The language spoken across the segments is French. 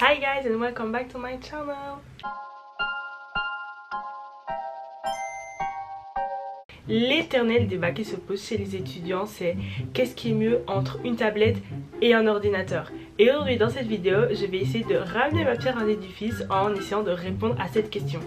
Hi guys and welcome back to my channel. L'éternel débat qui se pose chez les étudiants, c'est qu'est-ce qui est mieux entre une tablette et un ordinateur. Et aujourd'hui dans cette vidéo, je vais essayer de ramener ma pierre à l'édifice en essayant de répondre à cette question.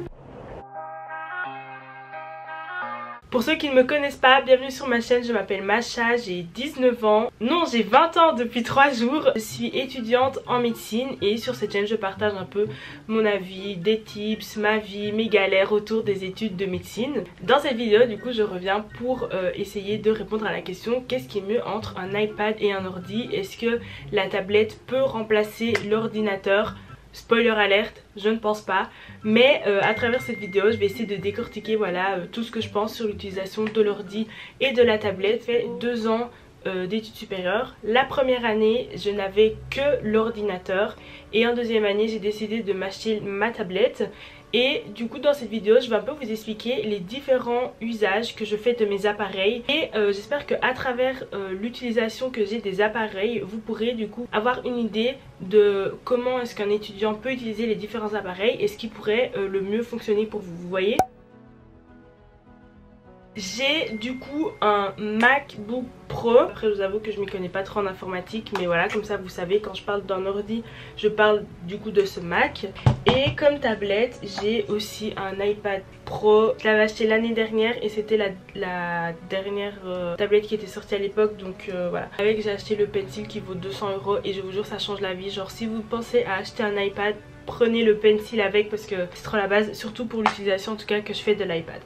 Pour ceux qui ne me connaissent pas, bienvenue sur ma chaîne, je m'appelle Masha, j'ai 19 ans. Non, j'ai 20 ans depuis 3 jours. Je suis étudiante en médecine et sur cette chaîne je partage un peu mon avis, des tips, ma vie, mes galères autour des études de médecine. Dans cette vidéo du coup je reviens pour essayer de répondre à la question qu'est-ce qui est mieux entre un iPad et un ordi? Est-ce que la tablette peut remplacer l'ordinateur? Spoiler alerte, je ne pense pas, mais à travers cette vidéo je vais essayer de décortiquer voilà, tout ce que je pense sur l'utilisation de l'ordi et de la tablette. J'ai fait 2 ans d'études supérieures. La première année je n'avais que l'ordinateur et en deuxième année j'ai décidé de m'acheter ma tablette. Et du coup dans cette vidéo je vais un peu vous expliquer les différents usages que je fais de mes appareils. Et j'espère qu'à travers l'utilisation que j'ai des appareils, vous pourrez du coup avoir une idée de comment est-ce qu'un étudiant peut utiliser les différents appareils et ce qui pourrait le mieux fonctionner pour vous, vous voyez. J'ai du coup un MacBook Pro. Après je vous avoue que je m'y connais pas trop en informatique, mais voilà, comme ça vous savez, quand je parle d'un ordi je parle du coup de ce Mac. Et comme tablette j'ai aussi un iPad Pro. Je l'avais acheté l'année dernière et c'était la dernière tablette qui était sortie à l'époque, donc voilà. Avec j'ai acheté le Pencil qui vaut 200 € et je vous jure ça change la vie. Genre si vous pensez à acheter un iPad, prenez le Pencil avec parce que c'est trop la base, surtout pour l'utilisation en tout cas que je fais de l'iPad.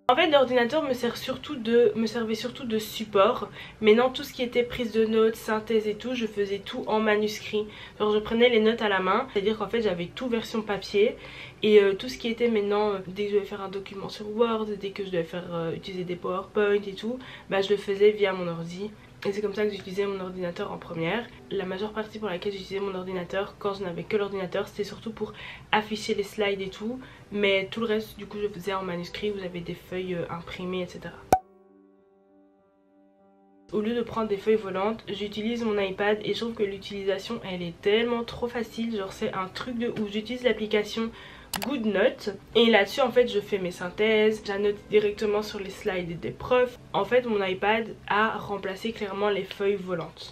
En fait l'ordinateur me servait surtout de support. Maintenant tout ce qui était prise de notes, synthèse et tout, je faisais tout en manuscrit. Genre je prenais les notes à la main, c'est à dire qu'en fait j'avais tout version papier. Et tout ce qui était maintenant, dès que je devais faire un document sur Word, dès que je devais faire utiliser des PowerPoint et tout, bah je le faisais via mon ordi. Et c'est comme ça que j'utilisais mon ordinateur en première. La majeure partie pour laquelle j'utilisais mon ordinateur quand je n'avais que l'ordinateur, c'était surtout pour afficher les slides et tout. Mais tout le reste du coup je faisais en manuscrit, vous avez des feuilles imprimées etc. Au lieu de prendre des feuilles volantes, j'utilise mon iPad et je trouve que l'utilisation elle est tellement trop facile. Genre c'est un truc de ouf. J'utilise l'application GoodNotes et là-dessus en fait je fais mes synthèses, j'annote directement sur les slides des profs. En fait mon iPad a remplacé clairement les feuilles volantes.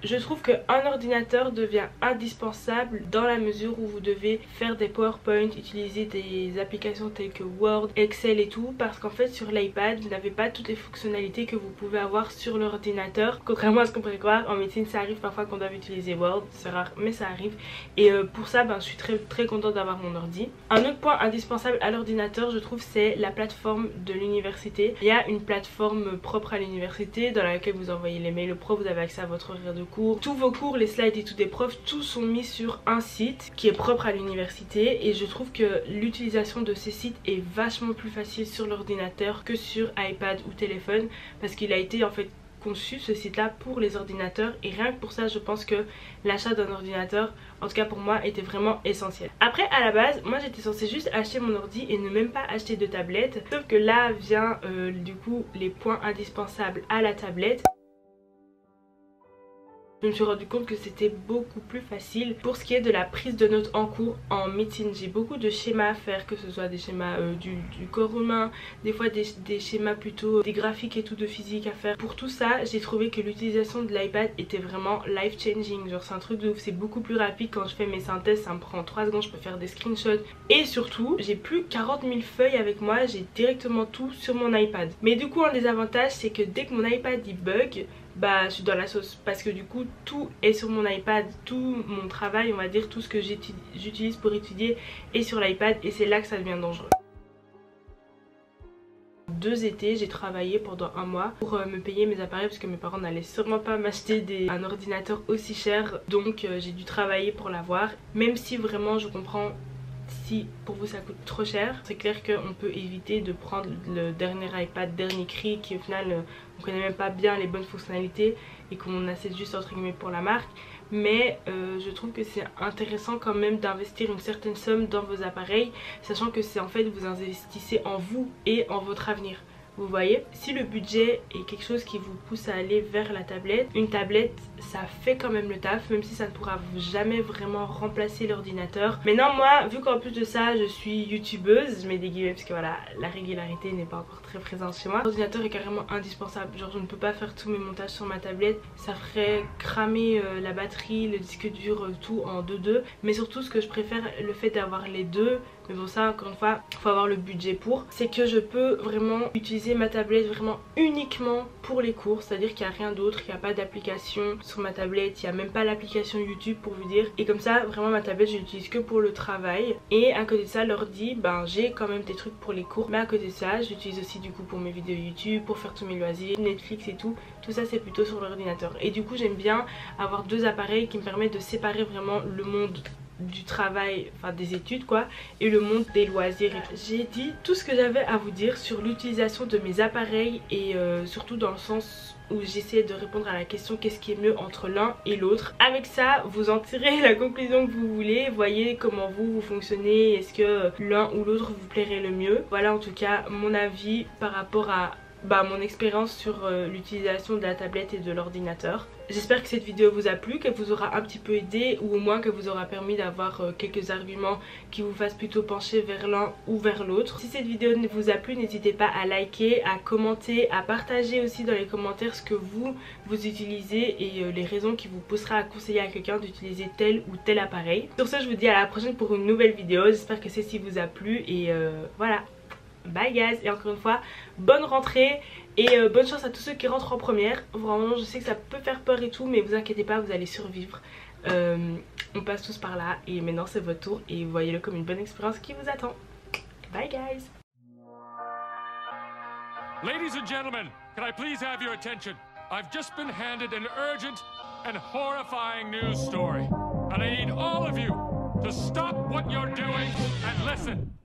Je trouve qu'un ordinateur devient indispensable dans la mesure où vous devez faire des PowerPoint, utiliser des applications telles que Word, Excel et tout, parce qu'en fait sur l'iPad vous n'avez pas toutes les fonctionnalités que vous pouvez avoir sur l'ordinateur. Contrairement à ce qu'on pourrait croire, en médecine ça arrive parfois qu'on doit utiliser Word, c'est rare mais ça arrive. Et pour ça je suis très contente d'avoir mon ordi. Un autre point indispensable à l'ordinateur je trouve c'est la plateforme de l'université. Il y a une plateforme propre à l'université dans laquelle vous envoyez les mails au prof, vous avez accès à votre horaire de cours, tous vos cours, les slides et tout des profs, tous sont mis sur un site qui est propre à l'université. Et je trouve que l'utilisation de ces sites est vachement plus facile sur l'ordinateur que sur iPad ou téléphone, parce qu'il a été en fait conçu ce site là pour les ordinateurs. Et rien que pour ça je pense que l'achat d'un ordinateur, en tout cas pour moi, était vraiment essentiel. Après à la base moi j'étais censée juste acheter mon ordi et ne même pas acheter de tablette. Sauf que là vient du coup les points indispensables à la tablette. Je me suis rendu compte que c'était beaucoup plus facile pour ce qui est de la prise de notes en cours en médecine. J'ai beaucoup de schémas à faire, que ce soit des schémas du corps humain, des fois des schémas plutôt des graphiques et tout de physique à faire. Pour tout ça j'ai trouvé que l'utilisation de l'iPad était vraiment life changing. Genre c'est un truc de ouf, c'est beaucoup plus rapide. Quand je fais mes synthèses ça me prend 3 secondes, je peux faire des screenshots. Et surtout j'ai plus 40 000 feuilles avec moi, j'ai directement tout sur mon iPad. Mais du coup un des avantages c'est que dès que mon iPad il bug, bah je suis dans la sauce parce que du coup tout est sur mon iPad, tout mon travail on va dire, tout ce que j'utilise pour étudier est sur l'iPad et c'est là que ça devient dangereux. 2 étés j'ai travaillé pendant 1 mois pour me payer mes appareils parce que mes parents n'allaient sûrement pas m'acheter un ordinateur aussi cher, donc j'ai dû travailler pour l'avoir. Même si vraiment je comprends si pour vous ça coûte trop cher, c'est clair qu'on peut éviter de prendre le dernier iPad, dernier cri qui au final on connaît même pas bien les bonnes fonctionnalités et qu'on achète juste entre guillemets pour la marque. Mais je trouve que c'est intéressant quand même d'investir une certaine somme dans vos appareils, sachant que c'est en fait vous investissez en vous et en votre avenir. Vous voyez, si le budget est quelque chose qui vous pousse à aller vers la tablette, une tablette ça fait quand même le taf, même si ça ne pourra jamais vraiment remplacer l'ordinateur. Maintenant moi, vu qu'en plus de ça je suis youtubeuse, je mets des guillemets parce que voilà, la régularité n'est pas encore très présente chez moi. L'ordinateur est carrément indispensable, genre je ne peux pas faire tous mes montages sur ma tablette, ça ferait cramer la batterie, le disque dur, tout en 2-2. Mais surtout ce que je préfère, le fait d'avoir les deux, mais bon ça encore une fois il faut avoir le budget pour, c'est que je peux vraiment utiliser ma tablette vraiment uniquement pour les cours, c'est à dire qu'il n'y a rien d'autre, il n'y a pas d'application sur ma tablette, il n'y a même pas l'application YouTube pour vous dire, et comme ça vraiment ma tablette je l'utilise que pour le travail. Et à côté de ça l'ordi, ben j'ai quand même des trucs pour les cours, mais à côté de ça j'utilise aussi du coup pour mes vidéos YouTube, pour faire tous mes loisirs, Netflix et tout ça c'est plutôt sur l'ordinateur. Et du coup j'aime bien avoir deux appareils qui me permettent de séparer vraiment le monde du travail, enfin des études quoi, et le monde des loisirs. J'ai dit tout ce que j'avais à vous dire sur l'utilisation de mes appareils et surtout dans le sens où j'essaie de répondre à la question qu'est-ce qui est mieux entre l'un et l'autre. Avec ça vous en tirez la conclusion que vous voulez, voyez comment vous fonctionnez, est-ce que l'un ou l'autre vous plairait le mieux. Voilà en tout cas mon avis par rapport à mon expérience sur l'utilisation de la tablette et de l'ordinateur. J'espère que cette vidéo vous a plu, qu'elle vous aura un petit peu aidé ou au moins qu'elle vous aura permis d'avoir quelques arguments qui vous fassent plutôt pencher vers l'un ou vers l'autre. Si cette vidéo vous a plu, n'hésitez pas à liker, à commenter, à partager aussi dans les commentaires ce que vous utilisez et les raisons qui vous poussera à conseiller à quelqu'un d'utiliser tel ou tel appareil. Sur ce je vous dis à la prochaine pour une nouvelle vidéo, j'espère que celle-ci vous a plu et voilà. Bye guys, et encore une fois bonne rentrée et bonne chance à tous ceux qui rentrent en première. Vraiment je sais que ça peut faire peur et tout, mais vous inquiétez pas, vous allez survivre. On passe tous par là et maintenant c'est votre tour et voyez-le comme une bonne expérience qui vous attend. Bye guys. Ladies and gentlemen, can I please have your attention? I've just been handed an urgent and horrifying news story, and I need all of you to stop what you're doing and listen.